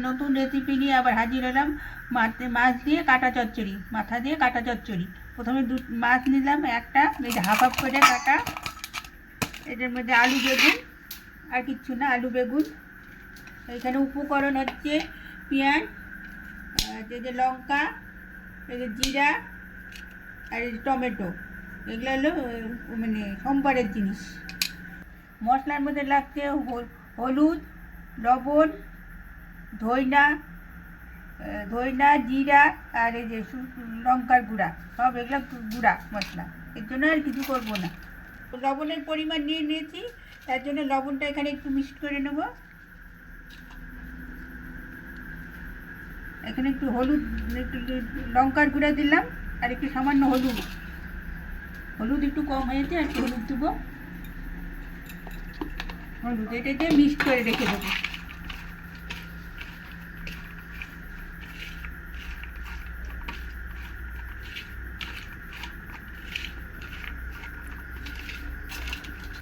নতুন রেসিপি নিয়ে আবার হাজির হলাম। মাছ দিয়ে কাটা চচ্চড়ি, মাথা দিয়ে কাটা চচ্চড়ি। প্রথমে মাছ নিলাম একটা, এই যে হাফ হাফ করে কাটা। এটার মধ্যে আলু বেগুন, আর কিচ্ছু না, আলু বেগুন। এখানে উপকরণ হচ্ছে পেঁয়াজ, এই যে লঙ্কা, এই যে জিরা, আর এই টমেটো। এগুলো হলো মানে সোমবারের জিনিস। মশলার মধ্যে লাগছে হলুদ, লবণ, ধইনা, জিরা, আর এই যে লঙ্কার গুঁড়া, সব এগুলো গুঁড়া মশলা। এর জন্য আর কিছু করবো না। লবণের পরিমাণ নিয়ে নিয়েছি, তার জন্য লবণটা এখানে একটু মিক্সড করে নেব। এখানে একটু হলুদ, একটু লঙ্কার গুঁড়া দিলাম, আর একটু সামান্য হলুদ একটু কম হয়েছে, আর একটু হলুদ দেবো। হলুদ এটা দিয়ে মিক্সড করে রেখে দেবো।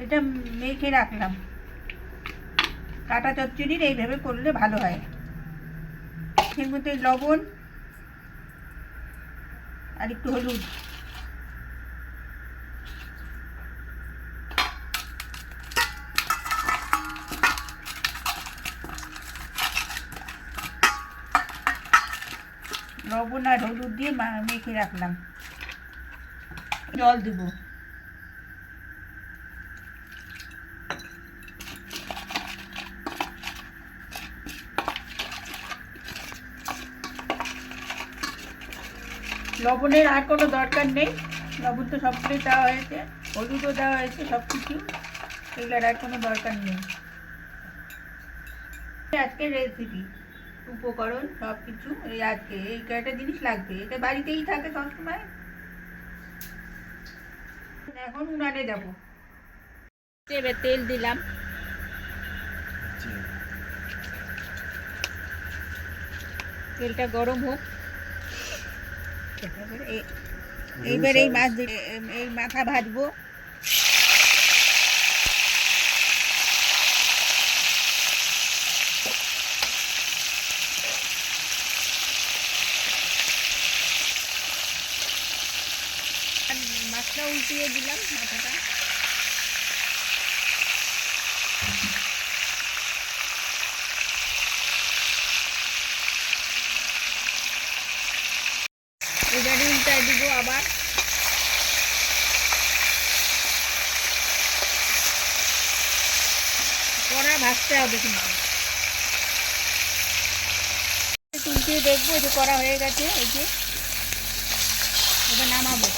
এটা মেখে রাখলাম। কাটা চচ্চড়ির এইভাবে করলে ভালো হয়। এর মধ্যে লবণ আর একটু হলুদ, লবণ আর হলুদ দিয়ে মেখে রাখলাম। জল দেবো। লবণের আর কোনো দরকার নেই, লবণ তো সবটাই দেওয়া হয়েছে, হলুদও দেওয়া হয়েছে, সব কিছু। এগুলোর আর কোনো দরকার নেই। আজকের রেসিপি উপকরণ সব কিছু এই আজকে এই কয়টা জিনিস লাগবে, এটা বাড়িতেই থাকে সবসময়। এখন উনানে দেবো। এবার তেল দিলাম। তেলটা গরম হোক। এইবার এই মাছ, এই মাথা ভাজবো। মাছটা উল্টিয়ে দিলাম, মাথাটা। এবারে উল্টায় দিব আবার। কড়া ভাজতে হবে কিন্তু। উল্টিয়ে দেখবো যে কড়া হয়ে গেছে। এই যে এবার নামাবো।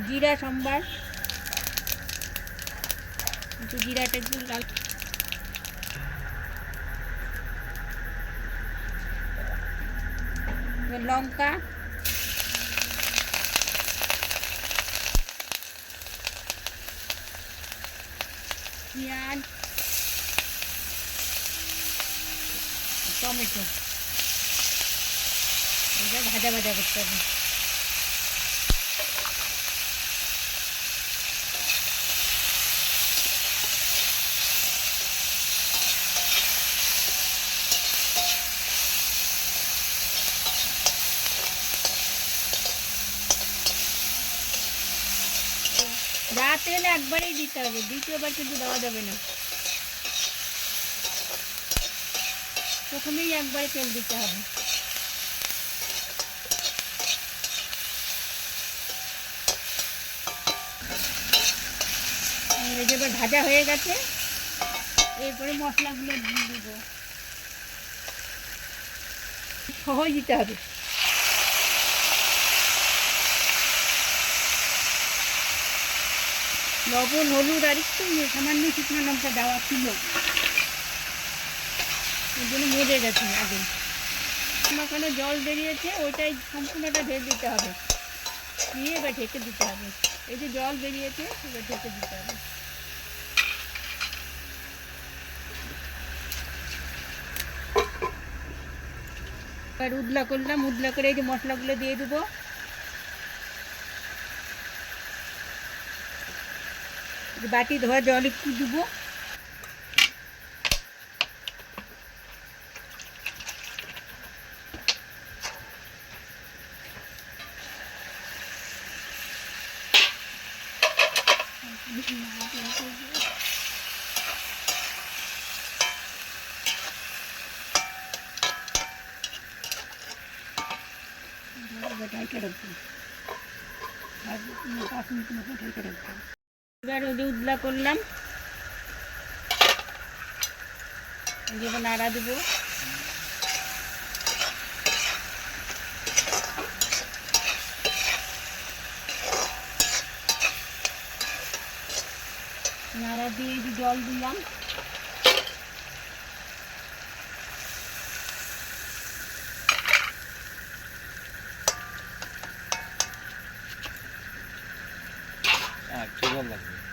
জিরা সম্বার, একটু জিরাটা একটু লাল, লঙ্কা, পেঁয়াজ, টমেটো। এটা ভাজা ভাজা করতে হবে। যা তেল একবারেই দিতে হবে, দ্বিতীয়বার কিন্তু দেওয়া যাবে না। প্রথমেই একবারে তেল দিতে হবে। এবার ভাজা হয়ে গেছে, এরপরে মশলাগুলো দিব। সহজ দিতে হবে। লবণ, হলুদ, আর একটু সামান্য শুকনো লঙ্কা দেওয়া ছিল, ওই জন্য মজে গেছে আগে। মাখানো জল বেরিয়েছে, ওইটাই সম্পূর্ণটা ঢেকে দিতে হবে। দিয়ে এবার ঢেকে দিতে হবে। এই যে জল বেরিয়েছে, এবার ঢেকে দিতে হবে। এবার উদলা করলাম, উদলা করে এই যে মশলাগুলো দিয়ে দেবো। বাটি ধোয়া জল একটু দেবো। এবার ওই যে উদলা করলাম, এবার নাড়া দেবো। নাড়া দিয়ে একটু জল দিলাম।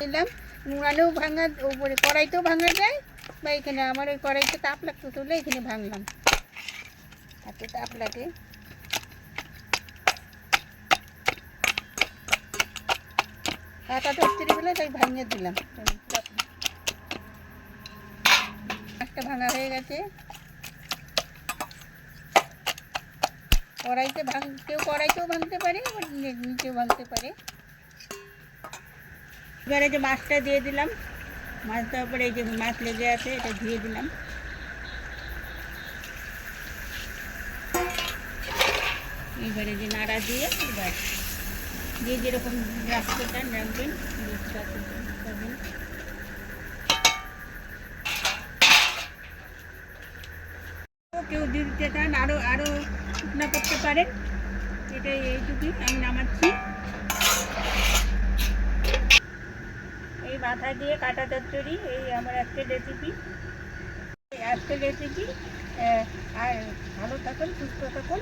দিলাম নুনালেও ভাঙা, ওপরে কড়াইতেও ভাঙা যায়, বা এখানে আমার ওই কড়াইতে তাপ লাগতো তুলে এখানে ভাঙলাম, হাতে তাপ লাগে। কাঁটা চচ্চড়ি বলে তাই ভাঙিয়ে দিলাম। একটা ভাঙা হয়ে গেছে। কড়াইতে কেউ কড়াইতেও ভাঙতে পারে, আবার নিচেও ভাঙতে পারে। এবারে যে মাছটা দিয়ে দিলাম, মাছটার উপরে এই যে মাছ লেগে আছে এটা ধুয়ে দিলাম। এবারে যে নাড়া দিয়ে এবার যে যেরকম রাখতে চান রাখবেন। কেউ দিতে চান আরও শুকনা করতে পারেন। এটাই এইটুকুই আমি নামাচ্ছি। এই মাথা দিয়ে কাটা চচ্চড়ি এই আমার আজকের রেসিপি। আর ভালো থাকুন, সুস্থ থাকুন।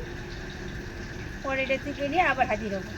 পরে রেসিপি নিয়ে আবার হাজির হবো।